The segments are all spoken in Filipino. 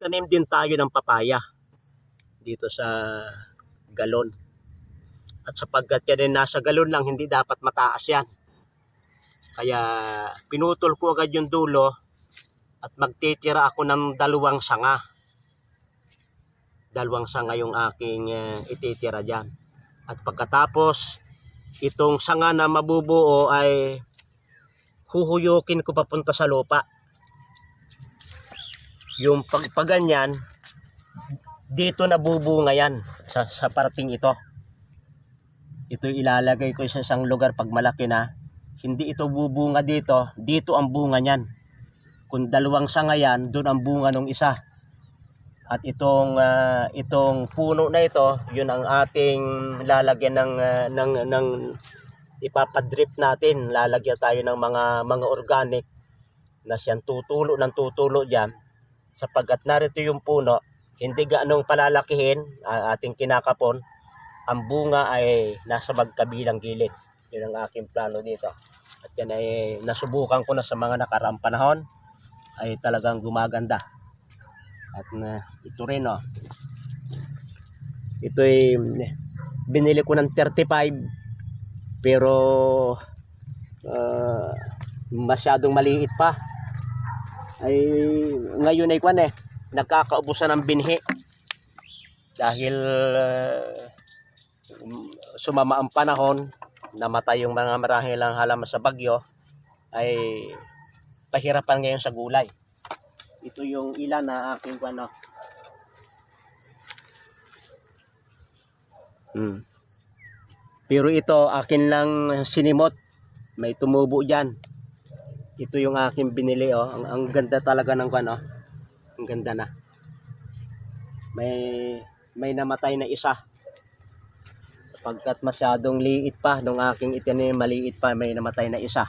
Tanim din tayo ng papaya dito sa galon. At sapagkat yan ay nasa galon lang, hindi dapat mataas yan. Kaya pinutol ko agad yung dulo at magtitira ako ng dalawang sanga. Dalawang sanga yung aking ititira dyan. At pagkatapos, itong sanga na mabubuo ay huhuyukin ko papunta sa lupa. Yung pagganyan, dito nabubunga yan sa parting ito. Ito ilalagay ko sa isang lugar pag malaki na. Hindi ito bubunga dito, dito ang bunga niyan. Kung dalawang sanga yan, doon ang bunga ng isa. At itong puno na ito, yun ang ating lalagyan ng ipapadrip natin. Lalagyan tayo ng mga organic na siyang tutulo ng tutulo diyan. Sapagkat narito yung puno, hindi gaanong palalakihin ating kinakapon. Ang bunga ay nasa magkabilang gilid. Yun ang aking plano dito. At yan ay nasubukan ko na sa mga nakaraang panahon. Ay talagang gumaganda. At ito rin oh. Ito ay binili ko ng 35. Pero masyadong maliit pa. Ay ngayon ay nagkakaubusan ng binhi. Dahil sumama ang panahon, namatay yung mga marahilang halaman sa bagyo, ay pahirapan ngayon sa gulay. Ito yung ilan na aking Pero ito akin lang sinimot, may tumubo diyan. Ito yung aking binili oh. Ang ganda talaga ng ang ganda na. May namatay na isa. Pagkat masyadong liit pa nung aking itanim, maliit pa, may namatay na isa.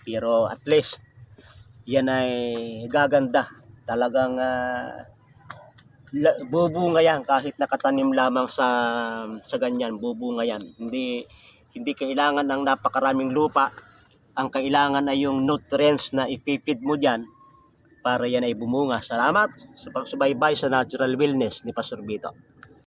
Pero at least yan ay gaganda. Talagang bubunga yan kahit nakatanim lamang sa ganyan, bubunga yan. Hindi kailangan ng napakaraming lupa. Ang kailangan ay yung nutrients na ipipid mo diyan para yan ay bumunga. Salamat sa pagsubaybay sa Natural Wellness ni Pastor Vito.